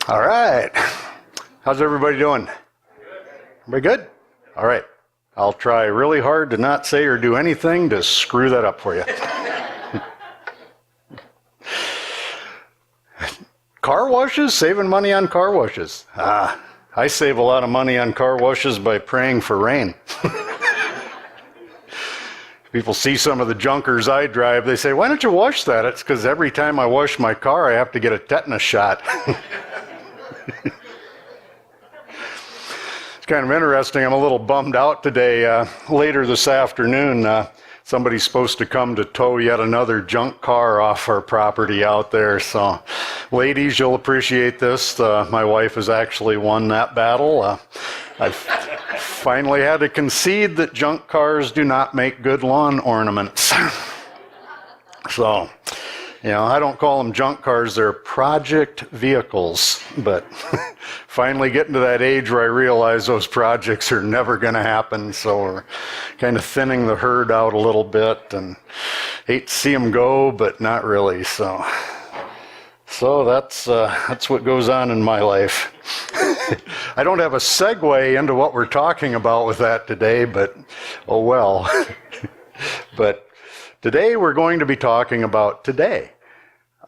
All right. How's everybody doing? Everybody good? All right. I'll try really hard to not say or do anything to screw that up for you. Car washes? Saving money on car washes. I save a lot of money on car washes by praying for rain. People see some of the junkers I drive, they say, why don't you wash that? It's because every time I wash my car, I have to get a tetanus shot. It's kind of interesting. I'm a little bummed out today. Later this afternoon, somebody's supposed to come to tow yet another junk car off our property out there. So, ladies, you'll appreciate this. My wife has actually won that battle. I've finally had to concede that junk cars do not make good lawn ornaments. So, I don't call them junk cars, they're project vehicles. But finally getting to that age where I realize those projects are never going to happen. So we're kind of thinning the herd out a little bit and hate to see them go, but not really. So that's what goes on in my life. I don't have a segue into what we're talking about with that today, but oh well. But today we're going to be talking about today.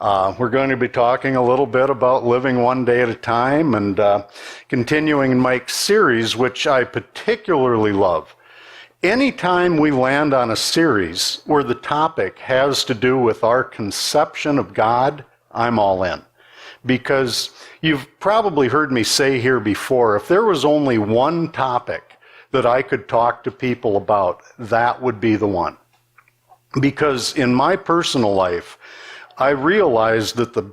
We're going to be talking a little bit about living one day at a time and continuing Mike's series, which I particularly love. Anytime we land on a series where the topic has to do with our conception of God, I'm all in. Because you've probably heard me say here before, if there was only one topic that I could talk to people about, that would be the one. Because in my personal life, I realized that the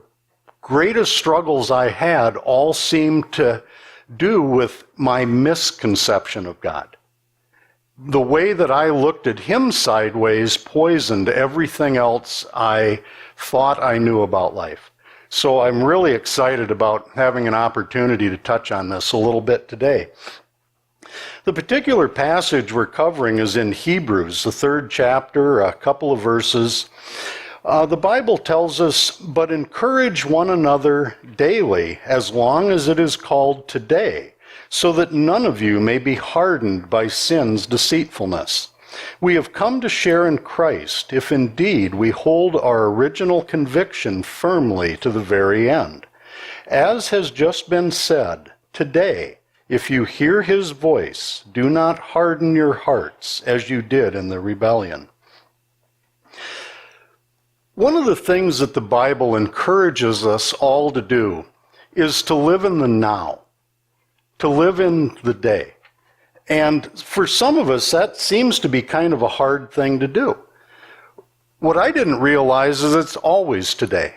greatest struggles I had all seemed to do with my misconception of God. The way that I looked at him sideways poisoned everything else I thought I knew about life. So I'm really excited about having an opportunity to touch on this a little bit today. The particular passage we're covering is in Hebrews, the 3rd chapter, a couple of verses. The Bible tells us, but encourage one another daily, as long as it is called today, so that none of you may be hardened by sin's deceitfulness. We have come to share in Christ, if indeed we hold our original conviction firmly to the very end. As has just been said, today, if you hear his voice, do not harden your hearts as you did in the rebellion. One of the things that the Bible encourages us all to do is to live in the now, to live in the day. And for some of us, that seems to be kind of a hard thing to do. What I didn't realize is it's always today.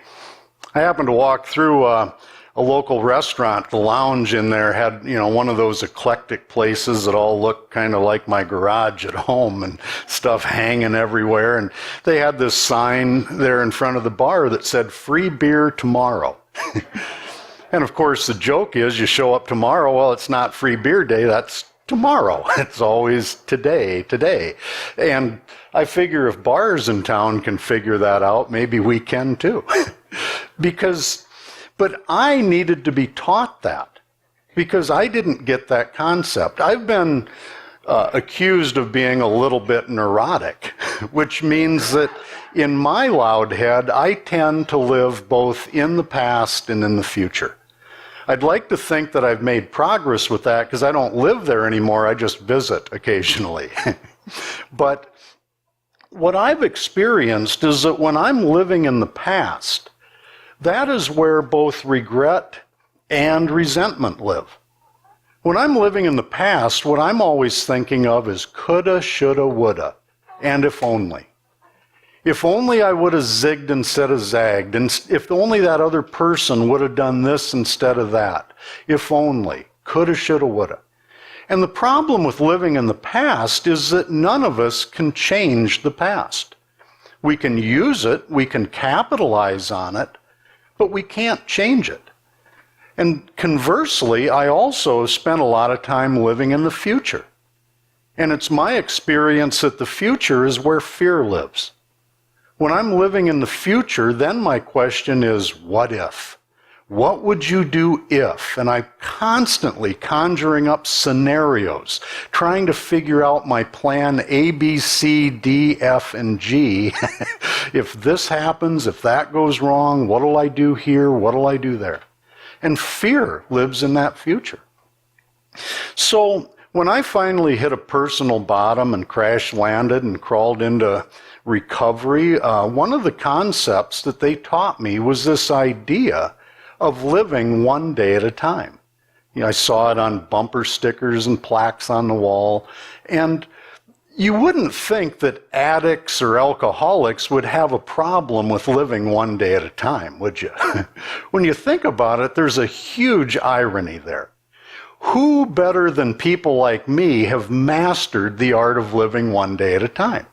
I happened to walk through a local restaurant. The lounge in there had, one of those eclectic places that all look kind of like my garage at home and stuff hanging everywhere. And they had this sign there in front of the bar that said, free beer tomorrow. And of course, the joke is you show up tomorrow, well, it's not free beer day, that's tomorrow. It's always today. And I figure if bars in town can figure that out, maybe we can too. But I needed to be taught that because I didn't get that concept. I've been accused of being a little bit neurotic, which means that in my loud head, I tend to live both in the past and in the future. I'd like to think that I've made progress with that because I don't live there anymore. I just visit occasionally. But what I've experienced is that when I'm living in the past, that is where both regret and resentment live. When I'm living in the past, what I'm always thinking of is coulda, shoulda, woulda, and if only. If only I would have zigged instead of zagged, and if only that other person would have done this instead of that. If only. Coulda, shoulda, woulda. And the problem with living in the past is that none of us can change the past. We can use it, we can capitalize on it, but we can't change it. And conversely, I also spent a lot of time living in the future. And it's my experience that the future is where fear lives. When I'm living in the future, then my question is, what if? What would you do if? And I'm constantly conjuring up scenarios, trying to figure out my plan A, B, C, D, F, and G. If this happens, if that goes wrong, what'll I do here? What'll I do there? And fear lives in that future. So when I finally hit a personal bottom and crash landed and crawled into recovery, one of the concepts that they taught me was this idea of living one day at a time. I saw it on bumper stickers and plaques on the wall. And you wouldn't think that addicts or alcoholics would have a problem with living one day at a time, would you? When you think about it, there's a huge irony there. Who better than people like me have mastered the art of living one day at a time?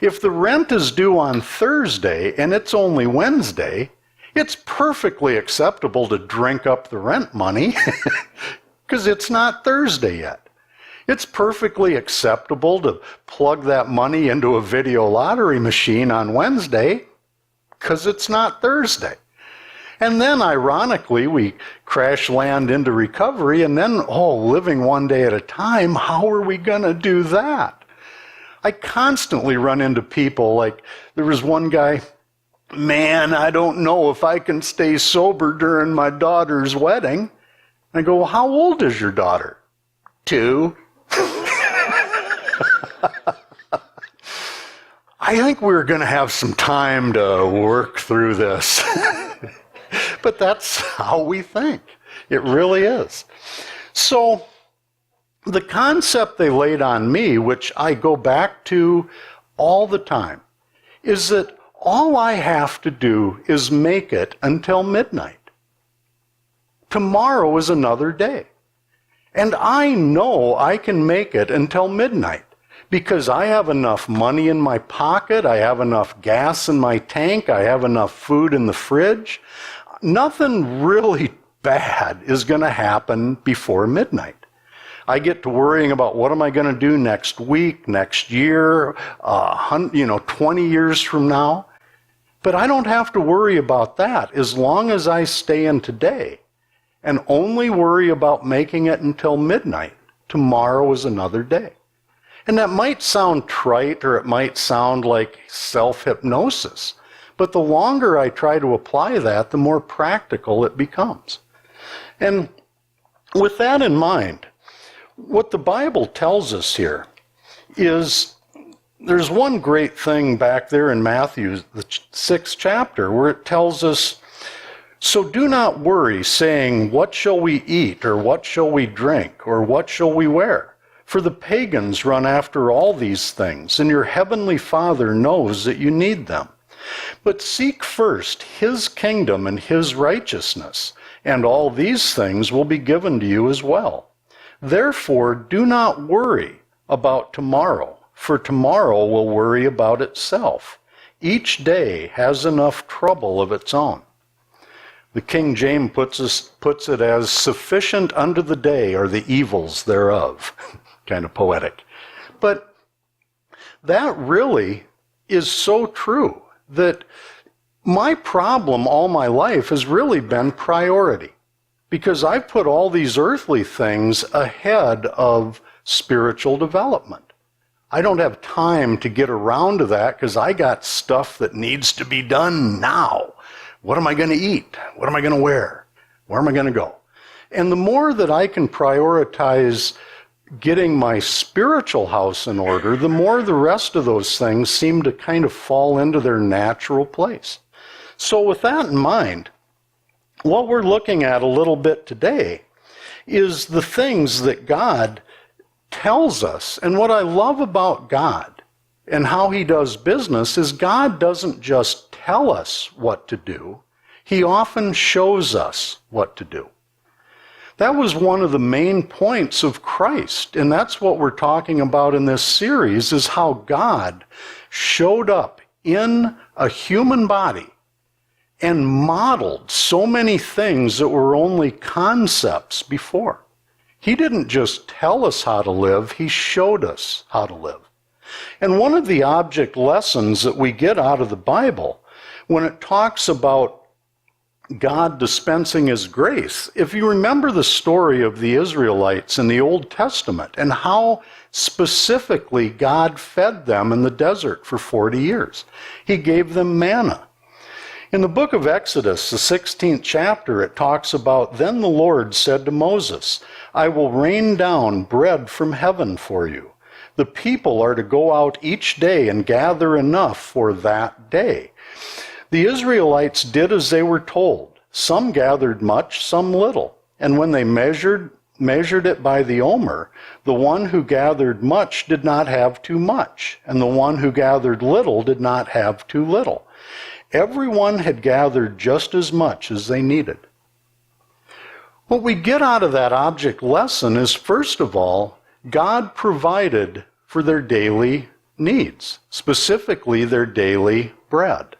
If the rent is due on Thursday and it's only Wednesday, it's perfectly acceptable to drink up the rent money because it's not Thursday yet. It's perfectly acceptable to plug that money into a video lottery machine on Wednesday because it's not Thursday. And then, ironically, we crash land into recovery, and then, living one day at a time, how are we going to do that? I constantly run into people like, there was one guy, man, I don't know if I can stay sober during my daughter's wedding. I go, well, how old is your daughter? 2. I think we're going to have some time to work through this. But that's how we think. It really is. So the concept they laid on me, which I go back to all the time, is that all I have to do is make it until midnight. Tomorrow is another day. And I know I can make it until midnight because I have enough money in my pocket, I have enough gas in my tank, I have enough food in the fridge. Nothing really bad is going to happen before midnight. I get to worrying about what am I going to do next week, next year, 20 years from now. But I don't have to worry about that as long as I stay in today and only worry about making it until midnight. Tomorrow is another day. And that might sound trite or it might sound like self-hypnosis. But the longer I try to apply that, the more practical it becomes. And with that in mind, what the Bible tells us here is there's one great thing back there in Matthew, the 6th chapter, where it tells us, so do not worry, saying, what shall we eat, or what shall we drink, or what shall we wear? For the pagans run after all these things, and your heavenly Father knows that you need them. But seek first his kingdom and his righteousness, and all these things will be given to you as well. Therefore, do not worry about tomorrow, for tomorrow will worry about itself. Each day has enough trouble of its own. The King James puts it as sufficient unto the day are the evils thereof. Kind of poetic. But that really is so true that my problem all my life has really been priority. Because I've put all these earthly things ahead of spiritual development. I don't have time to get around to that because I got stuff that needs to be done now. What am I going to eat? What am I going to wear? Where am I going to go? And the more that I can prioritize getting my spiritual house in order, the more the rest of those things seem to kind of fall into their natural place. So with that in mind, what we're looking at a little bit today is the things that God tells us. And what I love about God and how he does business is God doesn't just tell us what to do. He often shows us what to do. That was one of the main points of Christ. And that's what we're talking about in this series, is how God showed up in a human body and modeled so many things that were only concepts before. He didn't just tell us how to live, he showed us how to live. And one of the object lessons that we get out of the Bible, when it talks about God dispensing his grace. If you remember the story of the Israelites in the Old Testament and how specifically God fed them in the desert for 40 years, he gave them manna. In the book of Exodus, the 16th chapter, it talks about, "Then the Lord said to Moses, I will rain down bread from heaven for you. The people are to go out each day and gather enough for that day." The Israelites did as they were told. Some gathered much, some little. And when they measured it by the omer, the one who gathered much did not have too much, and the one who gathered little did not have too little. Everyone had gathered just as much as they needed. What we get out of that object lesson is, first of all, God provided for their daily needs, specifically their daily bread.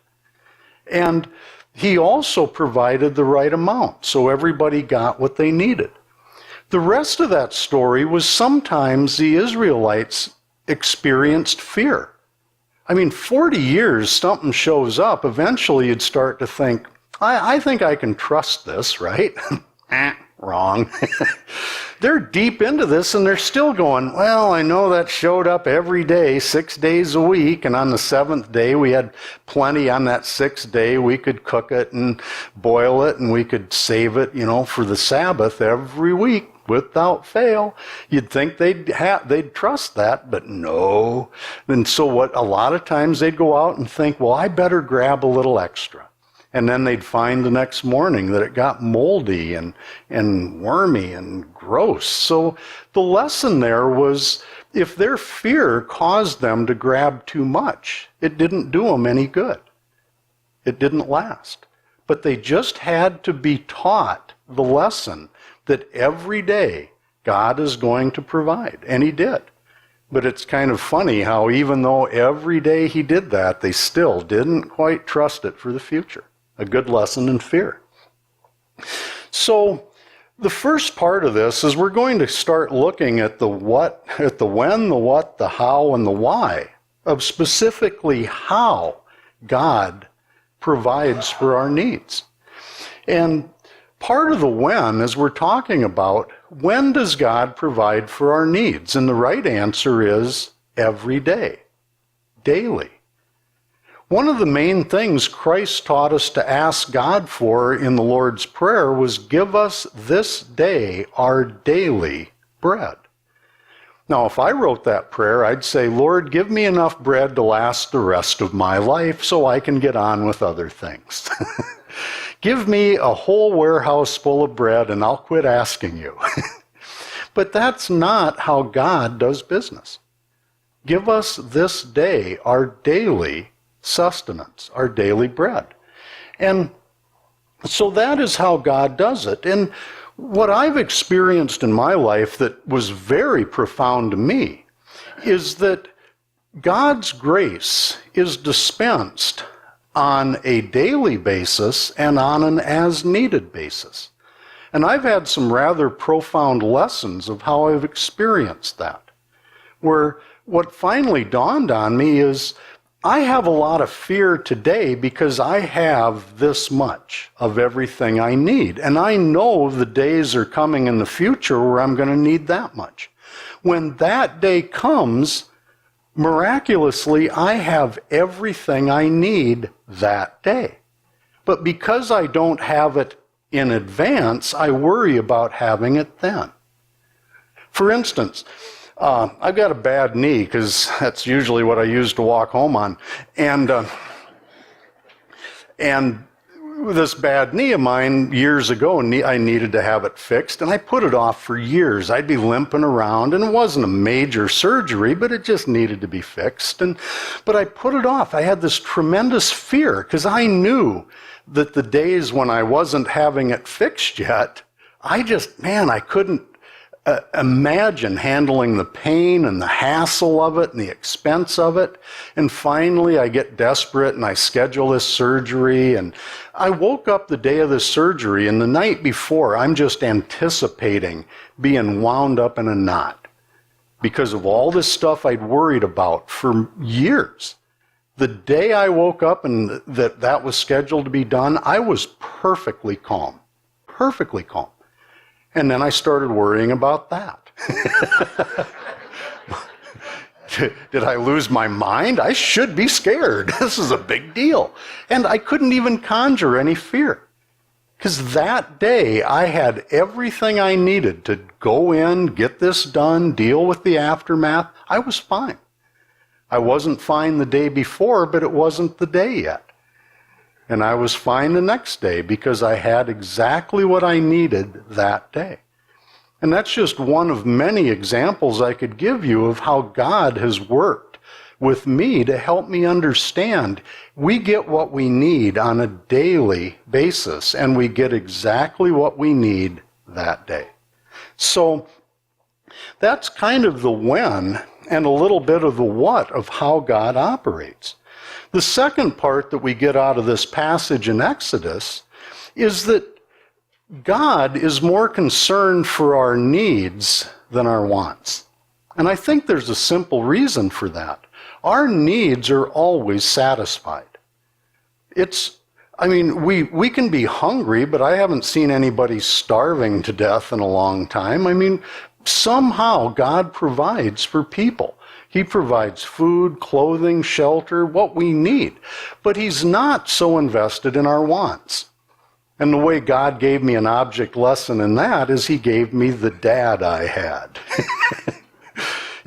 And he also provided the right amount, so everybody got what they needed. The rest of that story was sometimes the Israelites experienced fear. 40 years, something shows up. Eventually you'd start to think, I think I can trust this, right? Wrong. They're deep into this and they're still going, well, I know that showed up every day, 6 days a week, and on the 7th day we had plenty. On that 6th day we could cook it and boil it and we could save it, for the Sabbath every week without fail. You'd think they'd trust that, but no. And so a lot of times they'd go out and think, well, I better grab a little extra. And then they'd find the next morning that it got moldy and wormy and gross. So the lesson there was, if their fear caused them to grab too much, it didn't do them any good. It didn't last. But they just had to be taught the lesson that every day God is going to provide. And he did. But it's kind of funny how even though every day he did that, they still didn't quite trust it for the future. A good lesson in fear. So the first part of this is we're going to start looking at the what, at the when, the what, the how, and the why of specifically how God provides for our needs. And part of the when is we're talking about, when does God provide for our needs? And the right answer is every day, daily. One of the main things Christ taught us to ask God for in the Lord's Prayer was, give us this day our daily bread. Now, if I wrote that prayer, I'd say, Lord, give me enough bread to last the rest of my life so I can get on with other things. Give me a whole warehouse full of bread and I'll quit asking you. But that's not how God does business. Give us this day our daily sustenance, our daily bread. And so that is how God does it. And what I've experienced in my life that was very profound to me is that God's grace is dispensed on a daily basis and on an as-needed basis. And I've had some rather profound lessons of how I've experienced that, where what finally dawned on me is I have a lot of fear today because I have this much of everything I need. And I know the days are coming in the future where I'm going to need that much. When that day comes, miraculously, I have everything I need that day. But because I don't have it in advance, I worry about having it then. For instance, I've got a bad knee because that's usually what I use to walk home on. And this bad knee of mine, years ago, I needed to have it fixed, and I put it off for years. I'd be limping around, and it wasn't a major surgery, but it just needed to be fixed. But I put it off. I had this tremendous fear because I knew that the days when I wasn't having it fixed yet, I couldn't imagine handling the pain and the hassle of it and the expense of it. And finally I get desperate and I schedule this surgery, and I woke up the day of the surgery, and the night before I'm just anticipating being wound up in a knot because of all this stuff I'd worried about for years. The day I woke up and that was scheduled to be done, I was perfectly calm. Perfectly calm. And then I started worrying about that. Did I lose my mind? I should be scared. This is a big deal. And I couldn't even conjure any fear. Because that day I had everything I needed to go in, get this done, deal with the aftermath. I was fine. I wasn't fine the day before, but it wasn't the day yet. And I was fine the next day because I had exactly what I needed that day. And that's just one of many examples I could give you of how God has worked with me to help me understand we get what we need on a daily basis, and we get exactly what we need that day. So that's kind of the when and a little bit of the what of how God operates. The second part that we get out of this passage in Exodus is that God is more concerned for our needs than our wants. And I think there's a simple reason for that. Our needs are always satisfied. We can be hungry, but I haven't seen anybody starving to death in a long time. I mean, somehow God provides for people. He provides food, clothing, shelter, what we need. But he's not so invested in our wants. And the way God gave me an object lesson in that is he gave me the dad I had.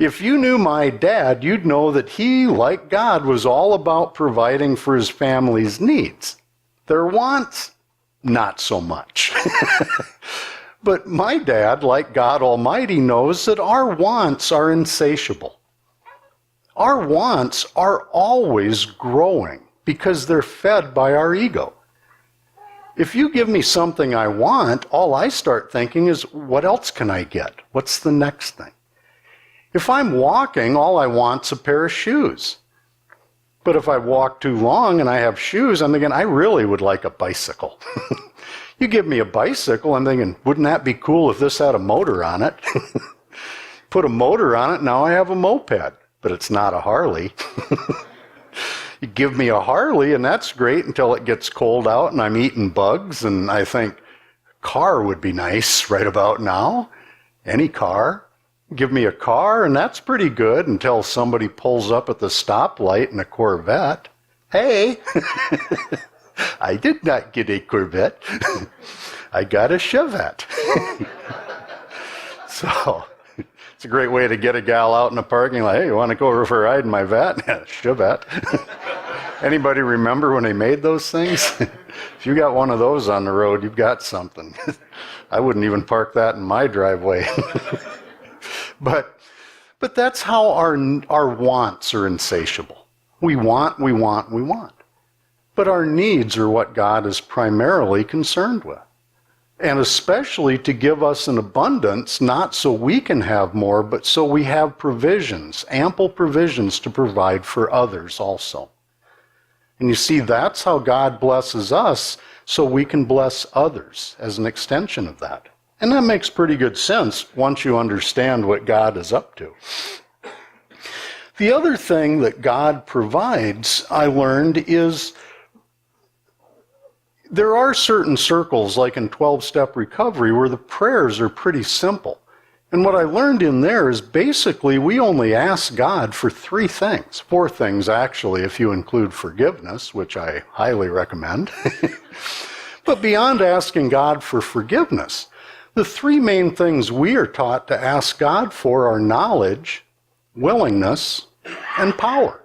If you knew my dad, you'd know that he, like God, was all about providing for his family's needs. Their wants, not so much. But my dad, like God Almighty, knows that our wants are insatiable. Our wants are always growing because they're fed by our ego. If you give me something I want, all I start thinking is, what else can I get? What's the next thing? If I'm walking, all I want's a pair of shoes. But if I walk too long and I have shoes, I'm thinking, I really would like a bicycle. You give me a bicycle, I'm thinking, wouldn't that be cool if this had a motor on it? Put a motor on it, now I have a moped. But it's not a Harley. You give me a Harley, and that's great until it gets cold out and I'm eating bugs, and I think, car would be nice right about now. Any car. Give me a car, and that's pretty good until somebody pulls up at the stoplight in a Corvette. Hey, I did not get a Corvette. I got a Chevette. So it's a great way to get a gal out in the parking lot. Hey, you want to go over for a ride in my vat? Chevette. Anybody remember when they made those things? If you got one of those on the road, you've got something. I wouldn't even park that in my driveway. But that's how our wants are insatiable. We want. But our needs are what God is primarily concerned with. And especially to give us an abundance, not so we can have more, but so we have provisions, ample provisions to provide for others also. And you see, that's how God blesses us, so we can bless others as an extension of that. And that makes pretty good sense once you understand what God is up to. The other thing that God provides, I learned, is there are certain circles, like in 12-step recovery, where the prayers are pretty simple. And what I learned in there is basically we only ask God for 3 things. 4 things, actually, if you include forgiveness, which I highly recommend. But beyond asking God for forgiveness, the 3 main things we are taught to ask God for are knowledge, willingness, and power.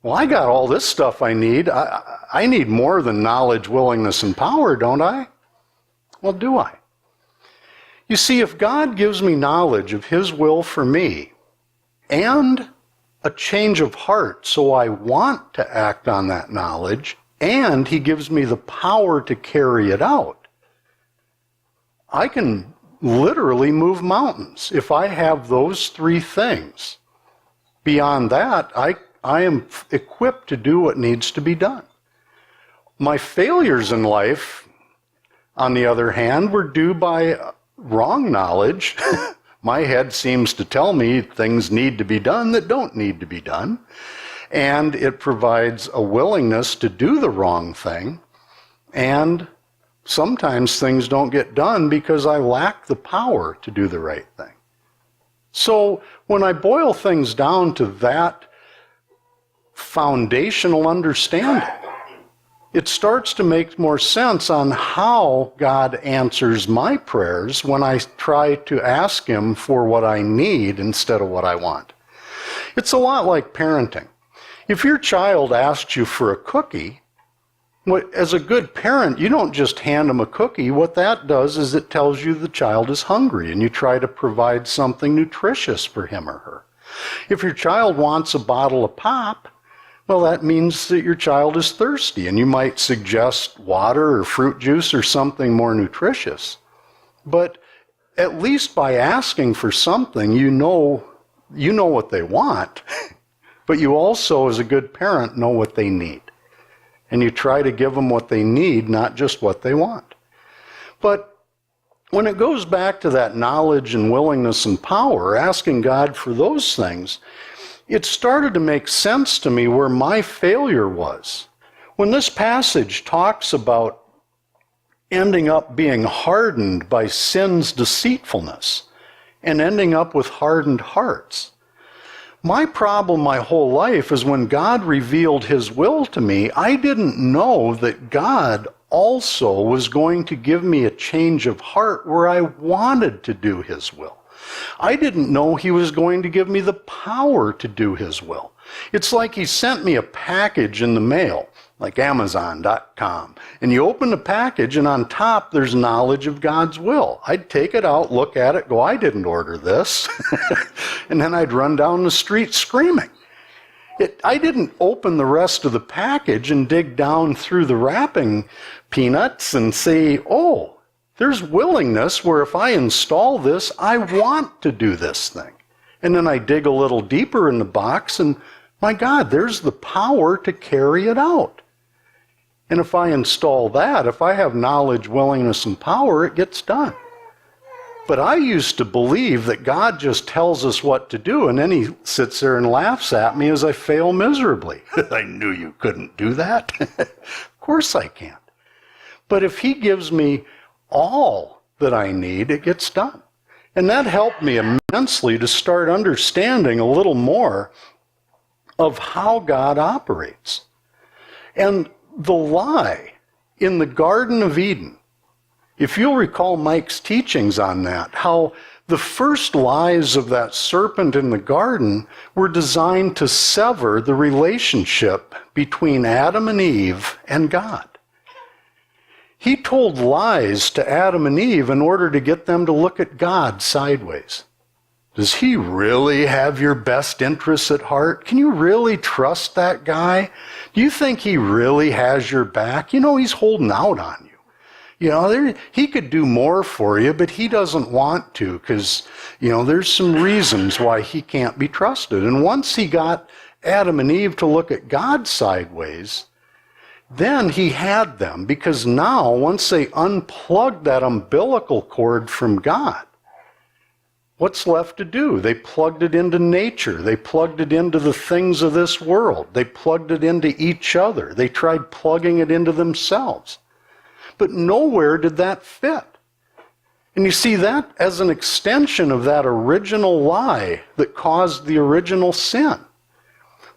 Well, I got all this stuff I need. I need more than knowledge, willingness, and power, don't I? Well, do I? You see, if God gives me knowledge of His will for me and a change of heart so I want to act on that knowledge, and He gives me the power to carry it out, I can literally move mountains if I have those 3 things. Beyond that, I am equipped to do what needs to be done. My failures in life, on the other hand, were due by wrong knowledge. My head seems to tell me things need to be done that don't need to be done. and it provides a willingness to do the wrong thing, and sometimes things don't get done because I lack the power to do the right thing. So when I boil things down to that foundational understanding, it starts to make more sense on how God answers my prayers when I try to ask Him for what I need instead of what I want. It's a lot like parenting. If your child asks you for a cookie, as a good parent, you don't just hand them a cookie. What that does is it tells you the child is hungry, and you try to provide something nutritious for him or her. If your child wants a bottle of pop, well, that means that your child is thirsty, and you might suggest water or fruit juice or something more nutritious. But at least by asking for something, you know what they want, but you also, as a good parent, know what they need. And you try to give them what they need, not just what they want. But when it goes back to that knowledge and willingness and power, asking God for those things, it started to make sense to me where my failure was. When this passage talks about ending up being hardened by sin's deceitfulness and ending up with hardened hearts, my problem my whole life is when God revealed His will to me, I didn't know that God also was going to give me a change of heart where I wanted to do His will. I didn't know He was going to give me the power to do His will. It's like He sent me a package in the mail, like Amazon.com, and you open the package and on top there's knowledge of God's will. I'd take it out, look at it, go, I didn't order this, and then I'd run down the street screaming. I didn't open the rest of the package and dig down through the wrapping peanuts and say, oh, there's willingness where if I install this, I want to do this thing. And then I dig a little deeper in the box and, my God, there's the power to carry it out. And if I install that, if I have knowledge, willingness, and power, it gets done. But I used to believe that God just tells us what to do, and then He sits there and laughs at me as I fail miserably. I knew you couldn't do that. Of course I can't. But if He gives me all that I need, it gets done. And that helped me immensely to start understanding a little more of how God operates. And the lie in the Garden of Eden, if you'll recall Mike's teachings on that, how the first lies of that serpent in the garden were designed to sever the relationship between Adam and Eve and God. He told lies to Adam and Eve in order to get them to look at God sideways. Does He really have your best interests at heart? Can you really trust that guy? Do you think He really has your back? You know, He's holding out on you. You know, He could do more for you, but He doesn't want to because, you know, there's some reasons why He can't be trusted. And once He got Adam and Eve to look at God sideways, then He had them, because now, once they unplugged that umbilical cord from God, what's left to do? They plugged it into nature. They plugged it into the things of this world. They plugged it into each other. They tried plugging it into themselves. But nowhere did that fit. And you see that as an extension of that original lie that caused the original sin.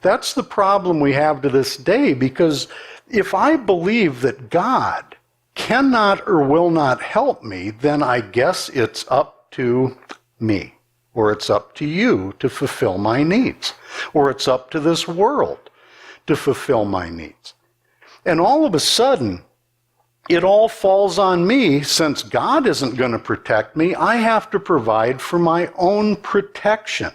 That's the problem we have to this day, because if I believe that God cannot or will not help me, then I guess it's up to me, or it's up to you to fulfill my needs, or it's up to this world to fulfill my needs. And all of a sudden, it all falls on me. Since God isn't going to protect me, I have to provide for my own protection.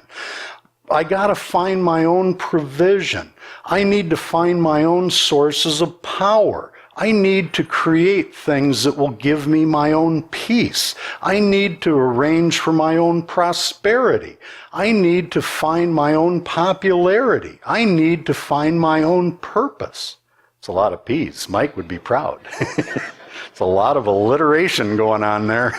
I got to find my own provision. I need to find my own sources of power. I need to create things that will give me my own peace. I need to arrange for my own prosperity. I need to find my own popularity. I need to find my own purpose. It's a lot of P's. Mike would be proud. It's a lot of alliteration going on there.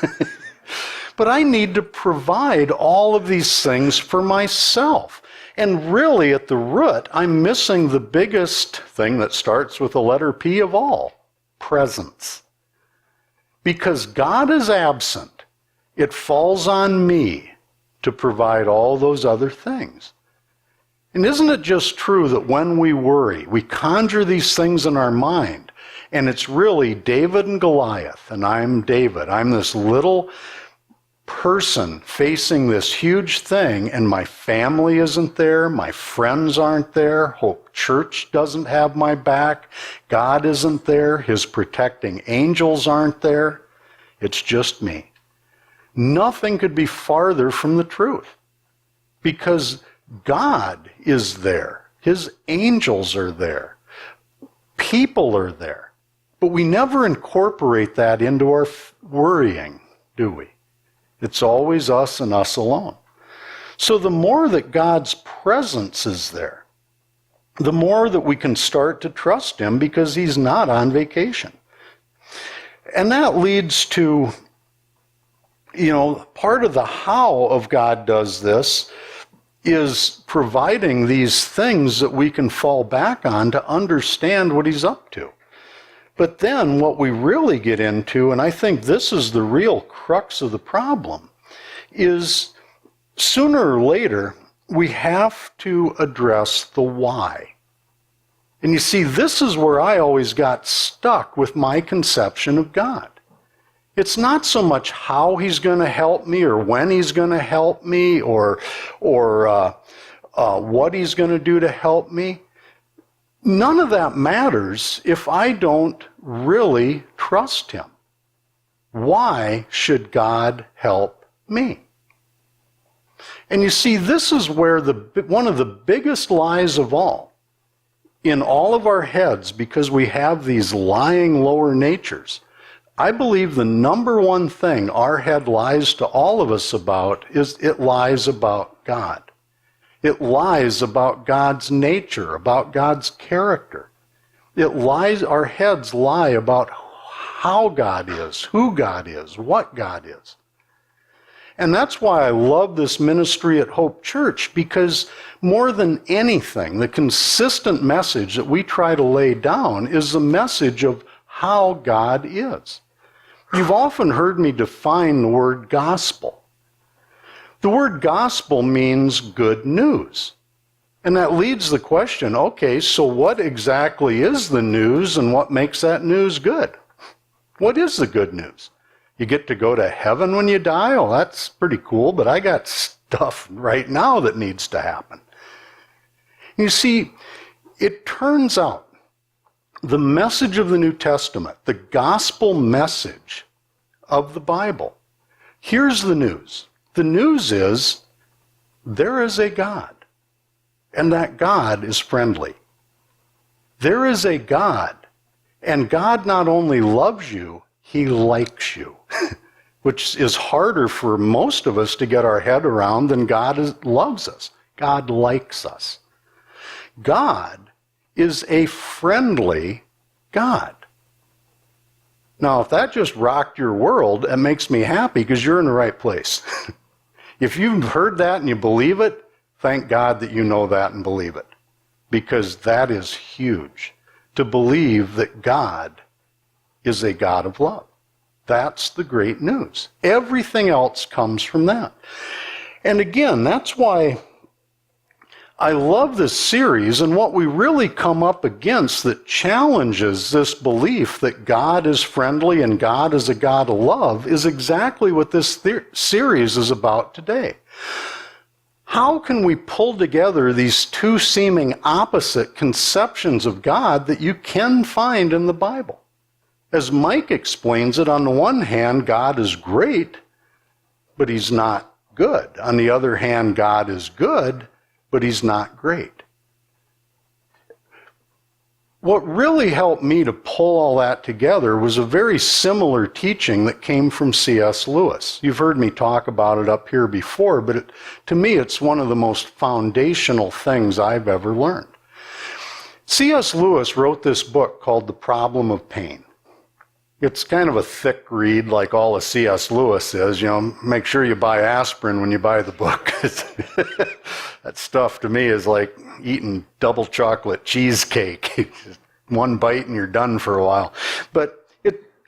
But I need to provide all of these things for myself. And really, at the root, I'm missing the biggest thing that starts with the letter P of all, presence. Because God is absent, it falls on me to provide all those other things. And isn't it just true that when we worry, we conjure these things in our mind, and it's really David and Goliath, and I'm David. I'm this little person facing this huge thing, and my family isn't there, my friends aren't there, Hope Church doesn't have my back, God isn't there, his protecting angels aren't there. It's just me. Nothing could be farther from the truth, because God is there. His angels are there. People are there. But we never incorporate that into our worrying, do we? It's always us and us alone. So the more that God's presence is there, the more that we can start to trust him because he's not on vacation. And that leads to, part of the how of God does this is providing these things that we can fall back on to understand what he's up to. But then what we really get into, and I think this is the real crux of the problem, is sooner or later we have to address the why. And you see, this is where I always got stuck with my conception of God. It's not so much how he's going to help me or when he's going to help me or what he's going to do to help me. None of that matters if I don't really trust him. Why should God help me? And you see, this is where one of the biggest lies of all in all of our heads, because we have these lying lower natures. I believe the number one thing our head lies to all of us about is it lies about God. It lies about God's nature, about God's character. Our heads lie about how God is, who God is, what God is. And that's why I love this ministry at Hope Church, because more than anything, the consistent message that we try to lay down is the message of how God is. You've often heard me define the word gospel. The word gospel means good news. And that leads the question, okay, so what exactly is the news and what makes that news good? What is the good news? You get to go to heaven when you die? Well, that's pretty cool, but I got stuff right now that needs to happen. You see, it turns out the message of the New Testament, the gospel message of the Bible, here's the news. The news is there is a God, and that God is friendly. There is a God, and God not only loves you, he likes you, which is harder for most of us to get our head around than God loves us. God likes us. God is a friendly God. Now, if that just rocked your world, it makes me happy because you're in the right place. If you've heard that and you believe it, thank God that you know that and believe it. Because that is huge, to believe that God is a God of love. That's the great news. Everything else comes from that. And again, that's why I love this series, and what we really come up against that challenges this belief that God is friendly and God is a God of love is exactly what this series is about today. How can we pull together these two seeming opposite conceptions of God that you can find in the Bible? As Mike explains it, on the one hand, God is great, but he's not good. On the other hand, God is good, but he's not great. What really helped me to pull all that together was a very similar teaching that came from C.S. Lewis. You've heard me talk about it up here before, but to me it's one of the most foundational things I've ever learned. C.S. Lewis wrote this book called The Problem of Pain. It's kind of a thick read, like all of C.S. Lewis is. Make sure you buy aspirin when you buy the book. That stuff to me is like eating double chocolate cheesecake. One bite and you're done for a while. But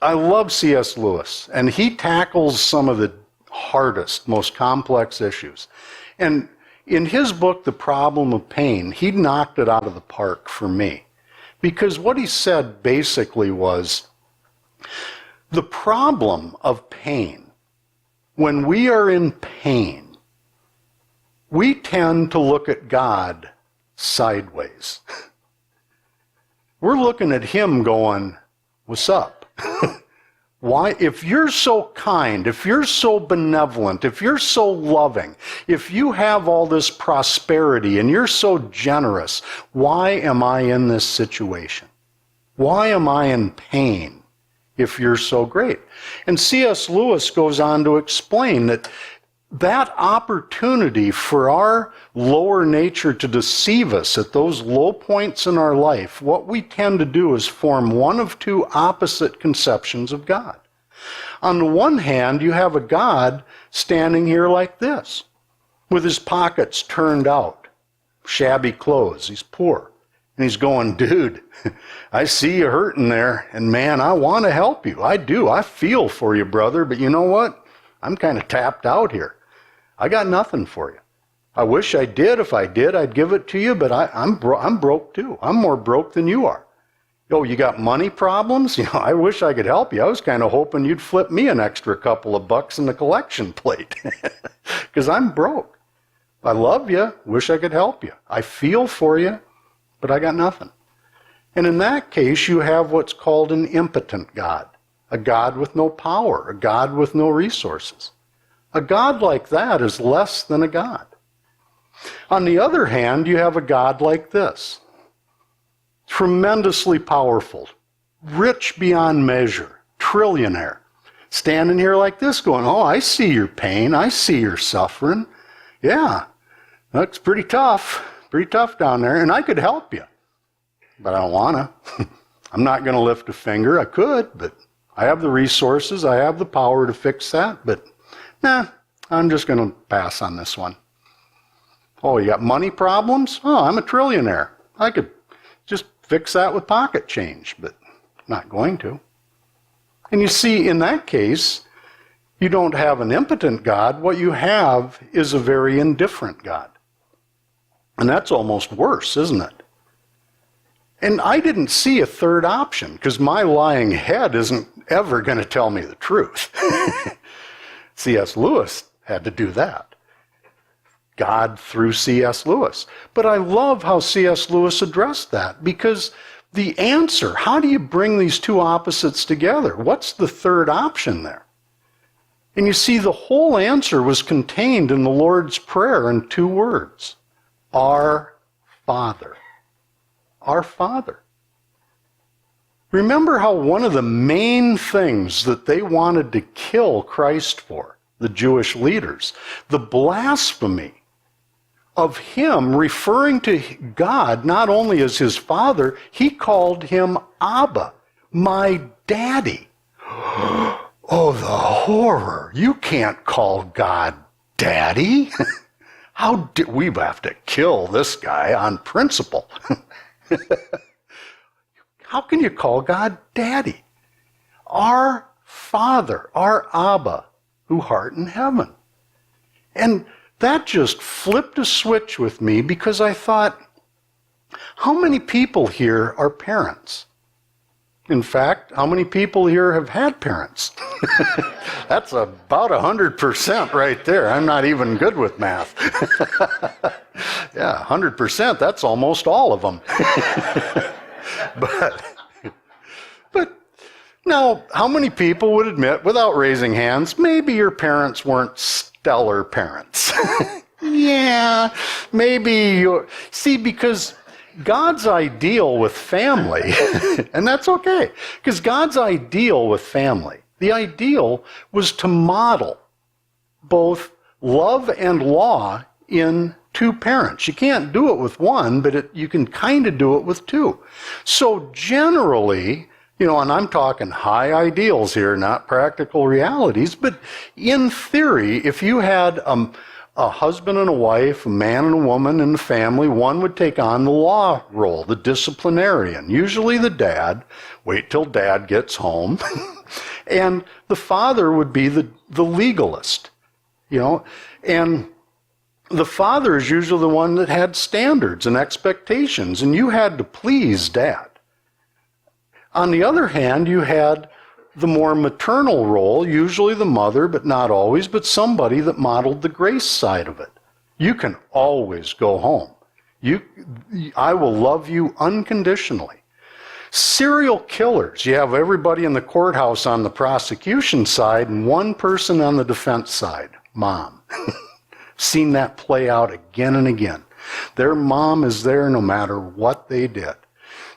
I love C.S. Lewis, and he tackles some of the hardest, most complex issues. And in his book, The Problem of Pain, he knocked it out of the park for me. Because what he said basically was, the problem of pain, when we are in pain, we tend to look at God sideways. We're looking at him going, what's up? Why? If you're so kind, if you're so benevolent, if you're so loving, if you have all this prosperity and you're so generous, why am I in this situation? Why am I in pain if you're so great? And C.S. Lewis goes on to explain that opportunity for our lower nature to deceive us at those low points in our life, what we tend to do is form one of two opposite conceptions of God. On the one hand, you have a God standing here like this, with his pockets turned out, shabby clothes, he's poor. And he's going, dude, I see you hurting there, and man, I want to help you. I do. I feel for you, brother, but you know what? I'm kind of tapped out here. I got nothing for you. I wish I did. If I did, I'd give it to you, but I'm broke too. I'm more broke than you are. Oh, you got money problems? I wish I could help you. I was kind of hoping you'd flip me an extra couple of bucks in the collection plate, because I'm broke. I love you. Wish I could help you. I feel for you, but I got nothing. And in that case, you have what's called an impotent God, a God with no power, a God with no resources. A God like that is less than a God. On the other hand, you have a God like this, tremendously powerful, rich beyond measure, trillionaire, standing here like this going, oh, I see your pain, I see your suffering. Yeah, that's pretty tough down there, and I could help you, but I don't want to. I'm not going to lift a finger. I could, but I have the resources, I have the power to fix that, but nah, I'm just going to pass on this one. Oh, you got money problems? Oh, I'm a trillionaire. I could just fix that with pocket change, but not going to. And you see, in that case, you don't have an impotent God. What you have is a very indifferent God. And that's almost worse, isn't it? And I didn't see a third option, because my lying head isn't ever going to tell me the truth. C.S. Lewis had to do that. God through C.S. Lewis. But I love how C.S. Lewis addressed that, because the answer, how do you bring these two opposites together? What's the third option there? And you see, the whole answer was contained in the Lord's Prayer in two words. Our Father. Our Father. Remember how one of the main things that they wanted to kill Christ for, the Jewish leaders, the blasphemy of him referring to God not only as his Father, he called him Abba, my daddy. Oh, the horror. You can't call God daddy. How did we have to kill this guy on principle? How can you call God daddy? Our Father, our Abba, who art in heaven. And that just flipped a switch with me, because I thought, how many people here are parents? In fact, how many people here have had parents? That's about 100% right there. I'm not even good with math. Yeah, 100%, that's almost all of them. But now, how many people would admit, without raising hands, maybe your parents weren't stellar parents? Yeah, maybe you see, because God's ideal with family, and that's okay, because God's ideal with family, the ideal was to model both love and law in two parents. You can't do it with one, but you can kind of do it with two. So generally, And I'm talking high ideals here, not practical realities, but in theory, if you had a husband and a wife, a man and a woman in the family, one would take on the law role, the disciplinarian, usually the dad. Wait till dad gets home. And the father would be the legalist, and the father is usually the one that had standards and expectations, and you had to please dad. On the other hand, you had the more maternal role, usually the mother, but not always, but somebody that modeled the grace side of it. You can always go home. I will love you unconditionally. Serial killers, you have everybody in the courthouse on the prosecution side and one person on the defense side, mom. Seen that play out again and again. Their mom is there no matter what they did.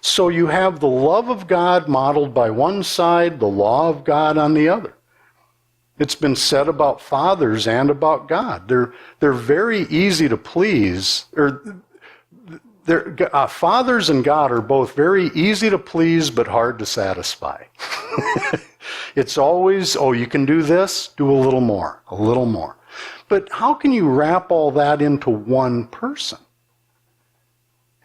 So you have the love of God modeled by one side, the law of God on the other. It's been said about fathers and about God. They're very easy to please. Fathers and God are both very easy to please but hard to satisfy. It's always, you can do this, do a little more, a little more. But how can you wrap all that into one person?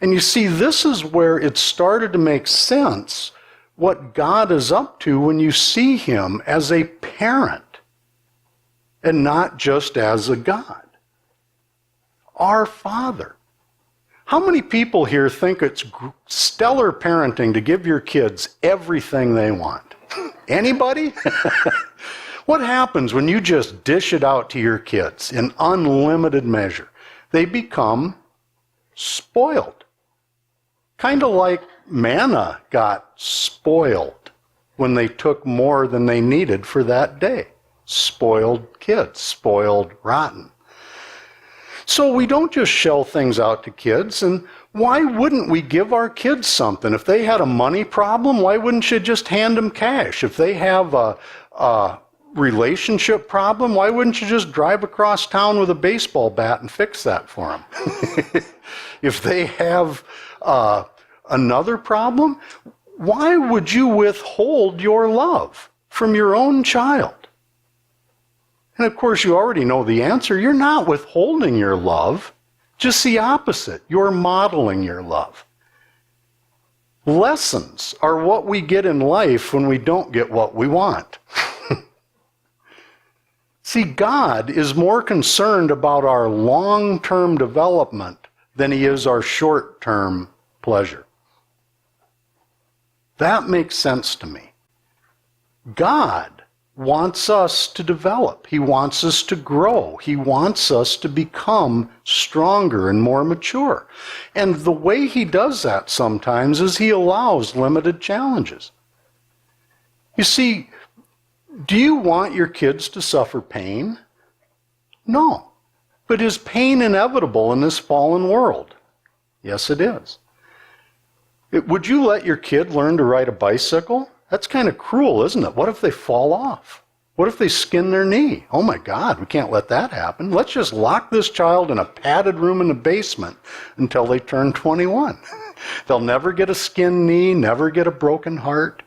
And you see, this is where it started to make sense what God is up to when you see him as a parent and not just as a God. Our Father. How many people here think it's stellar parenting to give your kids everything they want? Anybody? What happens when you just dish it out to your kids in unlimited measure? They become spoiled. Kind of like manna got spoiled when they took more than they needed for that day. Spoiled kids, spoiled rotten. So we don't just shell things out to kids, and why wouldn't we give our kids something? If they had a money problem, why wouldn't you just hand them cash? If they have a relationship problem, why wouldn't you just drive across town with a baseball bat and fix that for them? If they have another problem, why would you withhold your love from your own child? And of course, you already know the answer. You're not withholding your love, just the opposite. You're modeling your love. Lessons are what we get in life when we don't get what we want. See, God is more concerned about our long-term development than he is our short-term pleasure. That makes sense to me. God wants us to develop. He wants us to grow. He wants us to become stronger and more mature. And the way he does that sometimes is he allows limited challenges. You see, do you want your kids to suffer pain? No. But is pain inevitable in this fallen world? Yes, it is. Would you let your kid learn to ride a bicycle? That's kind of cruel, isn't it? What if they fall off? What if they skin their knee? Oh my God, we can't let that happen. Let's just lock this child in a padded room in the basement until they turn 21. They'll never get a skinned knee, never get a broken heart,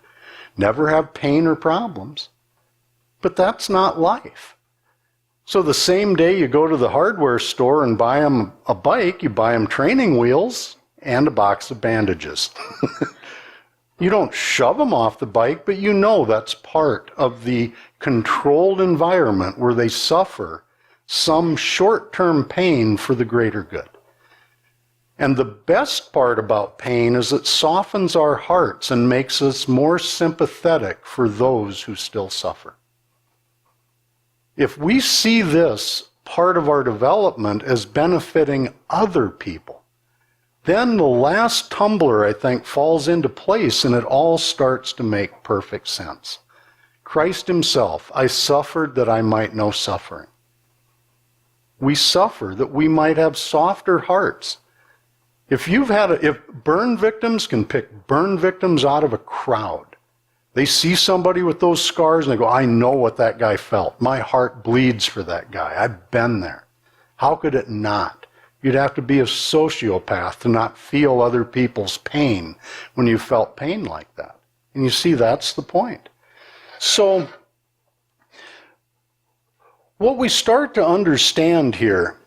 never have pain or problems. But that's not life. So the same day you go to the hardware store and buy them a bike, you buy them training wheels and a box of bandages. You don't shove them off the bike, but you know that's part of the controlled environment where they suffer some short-term pain for the greater good. And the best part about pain is it softens our hearts and makes us more sympathetic for those who still suffer. If we see this part of our development as benefiting other people, then the last tumbler, I think, falls into place and it all starts to make perfect sense. Christ himself, I suffered that I might know suffering. We suffer that we might have softer hearts. If burn victims can pick burn victims out of a crowd, they see somebody with those scars and they go, I know what that guy felt. My heart bleeds for that guy. I've been there. How could it not? You'd have to be a sociopath to not feel other people's pain when you felt pain like that. And you see, that's the point. So, what we start to understand here,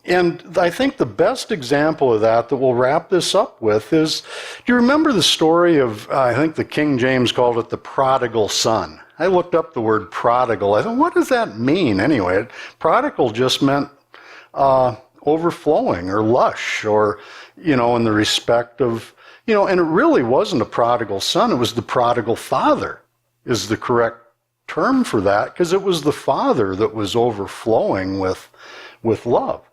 and I think the best example of that we'll wrap this up with is, do you remember the story of, I think the King James called it the prodigal son? I looked up the word prodigal. I thought, what does that mean anyway? Prodigal just meant overflowing or lush, or, in the respect of, and it really wasn't a prodigal son. It was the prodigal father is the correct term for that, because it was the father that was overflowing with love.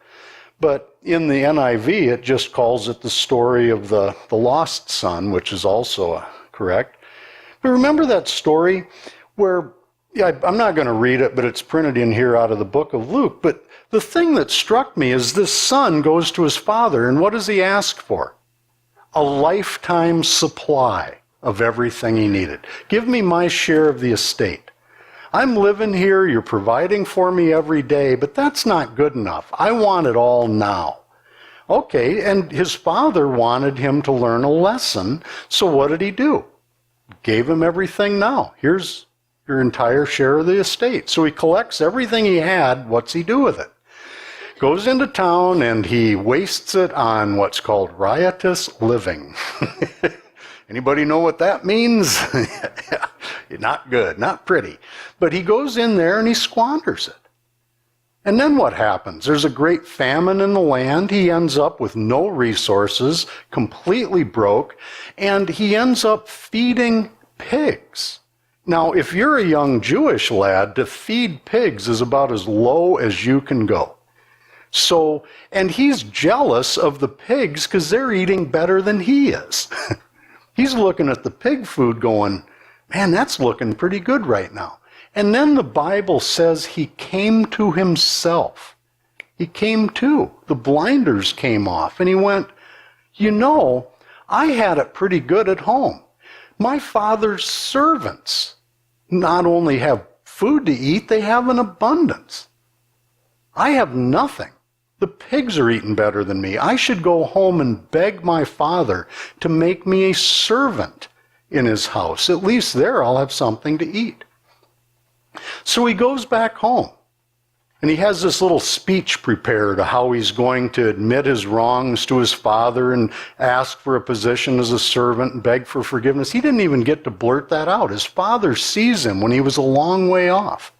But in the NIV, it just calls it the story of the lost son, which is also correct. But remember that story where, I'm not going to read it, but it's printed in here out of the book of Luke. But the thing that struck me is this son goes to his father, and what does he ask for? A lifetime supply of everything he needed. Give me my share of the estate. I'm living here, you're providing for me every day, but that's not good enough. I want it all now. Okay, and his father wanted him to learn a lesson, so what did he do? Gave him everything now. Here's your entire share of the estate. So he collects everything he had. What's he do with it? Goes into town and he wastes it on what's called riotous living. Anybody know what that means? Not good, not pretty. But he goes in there and he squanders it. And then what happens? There's a great famine in the land. He ends up with no resources, completely broke, and he ends up feeding pigs. Now, if you're a young Jewish lad, to feed pigs is about as low as you can go. So, and he's jealous of the pigs because they're eating better than he is. He's looking at the pig food going, man, that's looking pretty good right now. And then the Bible says he came to himself. He came to. The blinders came off. And he went, I had it pretty good at home. My father's servants not only have food to eat, they have an abundance. I have nothing. The pigs are eating better than me. I should go home and beg my father to make me a servant in his house. At least there I'll have something to eat. So he goes back home, and he has this little speech prepared of how he's going to admit his wrongs to his father and ask for a position as a servant and beg for forgiveness. He didn't even get to blurt that out. His father sees him when he was a long way off,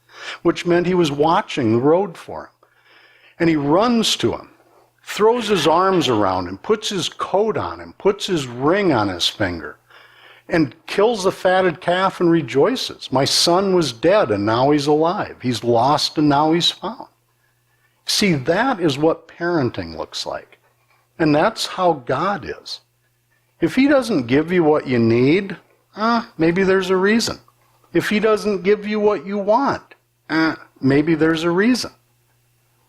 which meant he was watching the road for him. And he runs to him, throws his arms around him, puts his coat on him, puts his ring on his finger, and kills the fatted calf and rejoices. My son was dead and now he's alive. He's lost and now he's found. See, that is what parenting looks like. And that's how God is. If he doesn't give you what you need, maybe there's a reason. If he doesn't give you what you want, maybe there's a reason.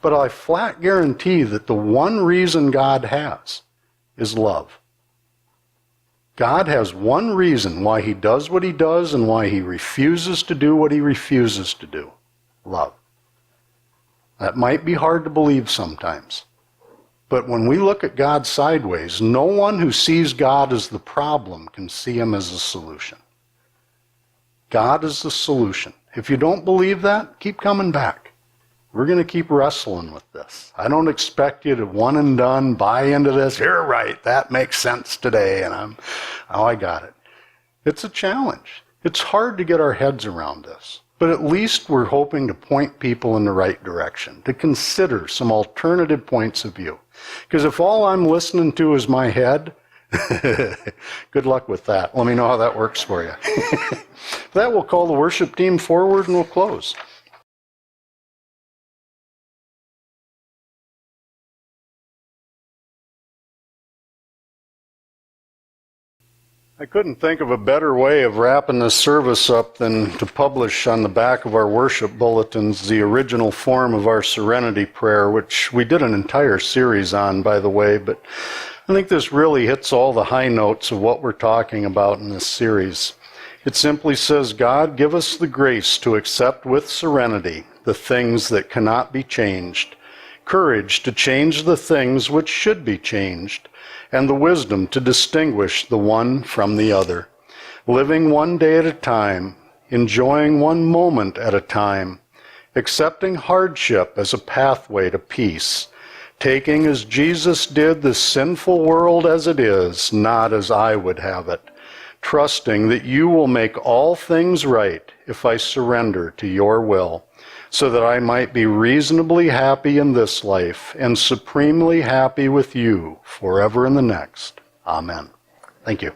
But I flat guarantee that the one reason God has is love. God has one reason why he does what he does and why he refuses to do what he refuses to do. Love. That might be hard to believe sometimes. But when we look at God sideways, no one who sees God as the problem can see him as a solution. God is the solution. If you don't believe that, keep coming back. We're going to keep wrestling with this. I don't expect you to one and done buy into this. You're right. That makes sense today. And I got it. It's a challenge. It's hard to get our heads around this. But at least we're hoping to point people in the right direction, to consider some alternative points of view. Because if all I'm listening to is my head, good luck with that. Let me know how that works for you. That will call the worship team forward and we'll close. I couldn't think of a better way of wrapping this service up than to publish on the back of our worship bulletins the original form of our Serenity Prayer, which we did an entire series on, by the way, but I think this really hits all the high notes of what we're talking about in this series. It simply says, God, give us the grace to accept with serenity the things that cannot be changed, courage to change the things which should be changed, and the wisdom to distinguish the one from the other. living one day at a time, enjoying one moment at a time, accepting hardship as a pathway to peace, taking as Jesus did the sinful world as it is, not as I would have it, trusting that you will make all things right if I surrender to your will, so that I might be reasonably happy in this life and supremely happy with you forever in the next. Amen. Thank you.